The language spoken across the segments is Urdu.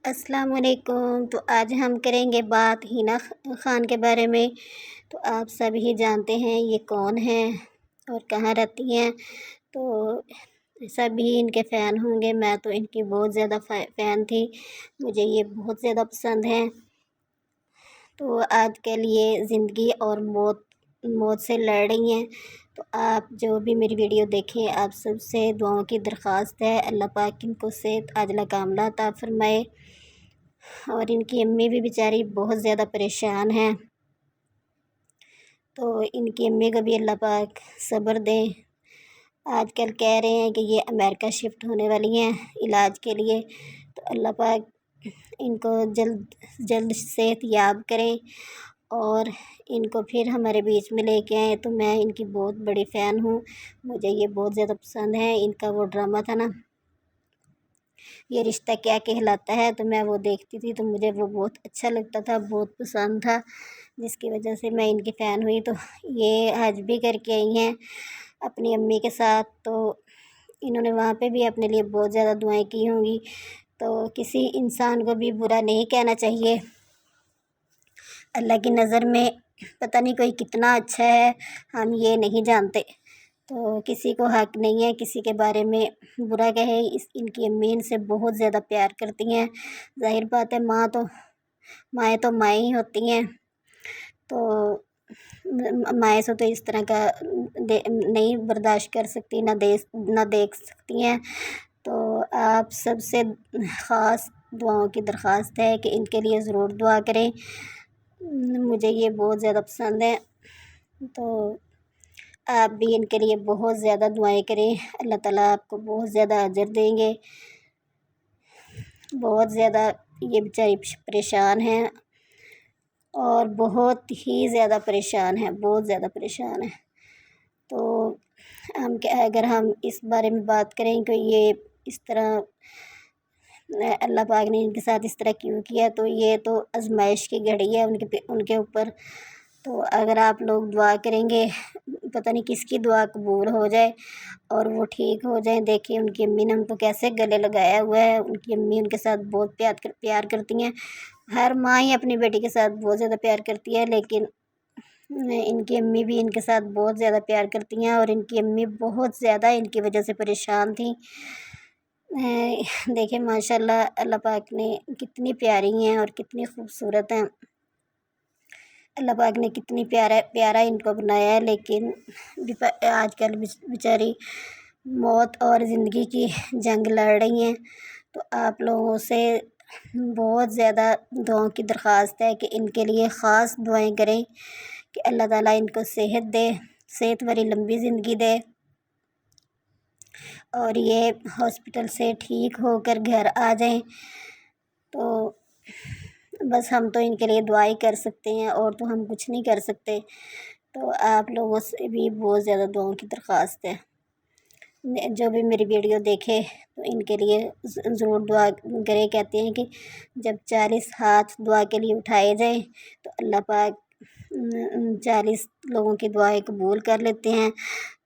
السلام علیکم۔ تو آج ہم کریں گے بات حنا خان کے بارے میں۔ تو آپ سب ہی جانتے ہیں یہ کون ہیں اور کہاں رہتی ہیں، تو سب ہی ان کے فین ہوں گے۔ میں تو ان کی بہت زیادہ فین تھی، مجھے یہ بہت زیادہ پسند ہیں۔ تو آج کل یہ زندگی اور موت سے لڑ رہی ہیں۔ تو آپ جو بھی میری ویڈیو دیکھیں، آپ سب سے دعاؤں کی درخواست ہے، اللہ پاک ان کو صحت عاجلہ کاملہ عطا فرمائے۔ اور ان کی امی بھی بیچاری بہت زیادہ پریشان ہیں، تو ان کی امی کو بھی اللہ پاک صبر دیں۔ آج کل کہہ رہے ہیں کہ یہ امریکہ شفٹ ہونے والی ہیں علاج کے لیے، تو اللہ پاک ان کو جلد صحت یاب کریں اور ان کو پھر ہمارے بیچ میں لے کے آئیں۔ تو میں ان کی بہت بڑی فین ہوں، مجھے یہ بہت زیادہ پسند ہے۔ ان کا وہ ڈرامہ تھا نا، یہ رشتہ کیا کہلاتا ہے، تو میں وہ دیکھتی تھی، تو مجھے وہ بہت اچھا لگتا تھا، بہت پسند تھا، جس کی وجہ سے میں ان کی فین ہوئی۔ تو یہ حج بھی کر کے آئی ہیں اپنی امی کے ساتھ، تو انہوں نے وہاں پہ بھی اپنے لیے بہت زیادہ دعائیں کی ہوں گی۔ تو کسی انسان کو بھی برا نہیں کہنا چاہیے، اللہ کی نظر میں پتہ نہیں کوئی کتنا اچھا ہے، ہم یہ نہیں جانتے۔ تو کسی کو حق نہیں ہے کسی کے بارے میں برا کہے۔ ان کی امی ان سے بہت زیادہ پیار کرتی ہیں، ظاہر بات ہے، مائیں تو مائیں ہی ہوتی ہیں، تو مائیں سے تو اس طرح کا نہیں برداشت کر سکتی، نہ دیکھ سکتی ہیں۔ تو آپ سب سے خاص دعاؤں کی درخواست ہے کہ ان کے لیے ضرور دعا کریں، مجھے یہ بہت زیادہ پسند ہے۔ تو آپ بھی ان کے لیے بہت زیادہ دعائیں کریں، اللہ تعالیٰ آپ کو بہت زیادہ اجر دیں گے۔ بہت زیادہ یہ بیچاری پریشان ہیں، اور بہت ہی زیادہ پریشان ہیں، بہت زیادہ پریشان ہیں۔ تو اگر ہم اس بارے میں بات کریں کہ یہ اس طرح اللہ پاک نے ان کے ساتھ اس طرح کیوں کیا، تو یہ تو آزمائش کی گھڑی ہے ان کے اوپر۔ تو اگر آپ لوگ دعا کریں گے، پتہ نہیں کس کی دعا قبول ہو جائے اور وہ ٹھیک ہو جائیں۔ دیکھیں ان کی امی نے ان کو کیسے گلے لگایا ہوا ہے، ان کی امی ان کے ساتھ بہت پیار کرتی ہیں۔ ہر ماں ہی اپنی بیٹی کے ساتھ بہت زیادہ پیار کرتی ہے، لیکن ان کی امی بھی ان کے ساتھ بہت زیادہ پیار کرتی ہیں، اور ان کی امی بہت زیادہ ان کی وجہ سے پریشان تھیں۔ دیکھیں ماشاءاللہ اللہ پاک نے کتنی پیاری ہیں اور کتنی خوبصورت ہیں، اللہ پاک نے کتنی پیارا ان کو بنایا ہے، لیکن آج کل بیچاری موت اور زندگی کی جنگ لڑ رہی ہیں۔ تو آپ لوگوں سے بہت زیادہ دعاؤں کی درخواست ہے کہ ان کے لیے خاص دعائیں کریں کہ اللہ تعالیٰ ان کو صحت دے، صحت والی لمبی زندگی دے، اور یہ ہاسپٹل سے ٹھیک ہو کر گھر آ جائیں۔ تو بس ہم تو ان کے لیے دعا ہی کر سکتے ہیں، اور تو ہم کچھ نہیں کر سکتے۔ تو آپ لوگوں سے بھی بہت زیادہ دعاؤں کی درخواست ہے، جو بھی میری ویڈیو دیکھے تو ان کے لیے ضرور دعا کرے۔ کہتے ہیں کہ جب 40 ہاتھ دعا کے لیے اٹھائے جائیں تو اللہ پاک 40 لوگوں کی دعائیں قبول کر لیتے ہیں۔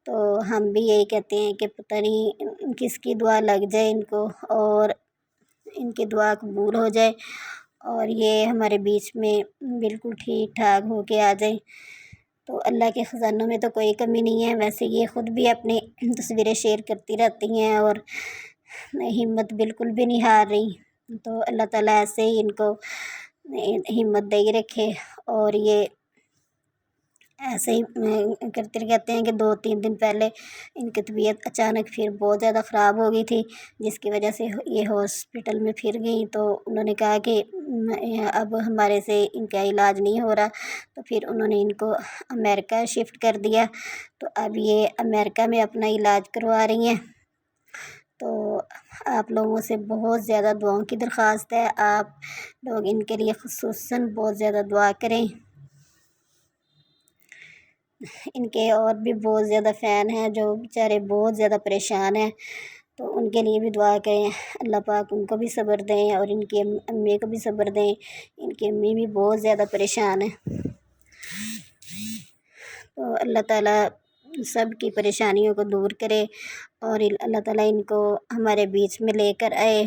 تو ہم بھی یہی کہتے ہیں کہ پتہ نہیں کس کی دعا لگ جائے ان کو، اور ان کی دعا قبول ہو جائے، اور یہ ہمارے بیچ میں بالکل ٹھیک ٹھاک ہو کے آ جائیں۔ تو اللہ کے خزانوں میں تو کوئی کمی نہیں ہے، ویسے یہ خود بھی اپنی تصویریں شیئر کرتی رہتی ہیں، اور ہمت بالکل بھی نہیں ہار رہی۔ تو اللہ تعالیٰ ایسے ہی ان کو ہمت دے رکھے، اور یہ ایسے ہی کرتے کہتے ہیں کہ 2-3 دن پہلے ان کی طبیعت اچانک پھر بہت زیادہ خراب ہو گئی تھی، جس کی وجہ سے یہ ہاسپٹل میں پھر گئیں۔ تو انہوں نے کہا کہ اب ہمارے سے ان کا علاج نہیں ہو رہا، تو پھر انہوں نے ان کو امریکہ شفٹ کر دیا۔ تو اب یہ امریکہ میں اپنا علاج کروا رہی ہیں۔ تو آپ لوگوں سے بہت زیادہ دعاؤں کی درخواست ہے، آپ لوگ ان کے لیے خصوصاً بہت زیادہ دعا کریں۔ ان کے اور بھی بہت زیادہ فین ہیں جو بیچارے بہت زیادہ پریشان ہیں، تو ان کے لیے بھی دعا کریں، اللہ پاک ان کو بھی صبر دیں، اور ان کی امی کو بھی صبر دیں۔ ان کی امی بھی بہت زیادہ پریشان ہیں۔ تو اللہ تعالیٰ سب کی پریشانیوں کو دور کرے، اور اللہ تعالیٰ ان کو ہمارے بیچ میں لے کر آئے،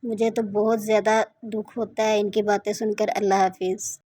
مجھے تو بہت زیادہ دکھ ہوتا ہے ان کی باتیں سن کر۔ اللہ حافظ۔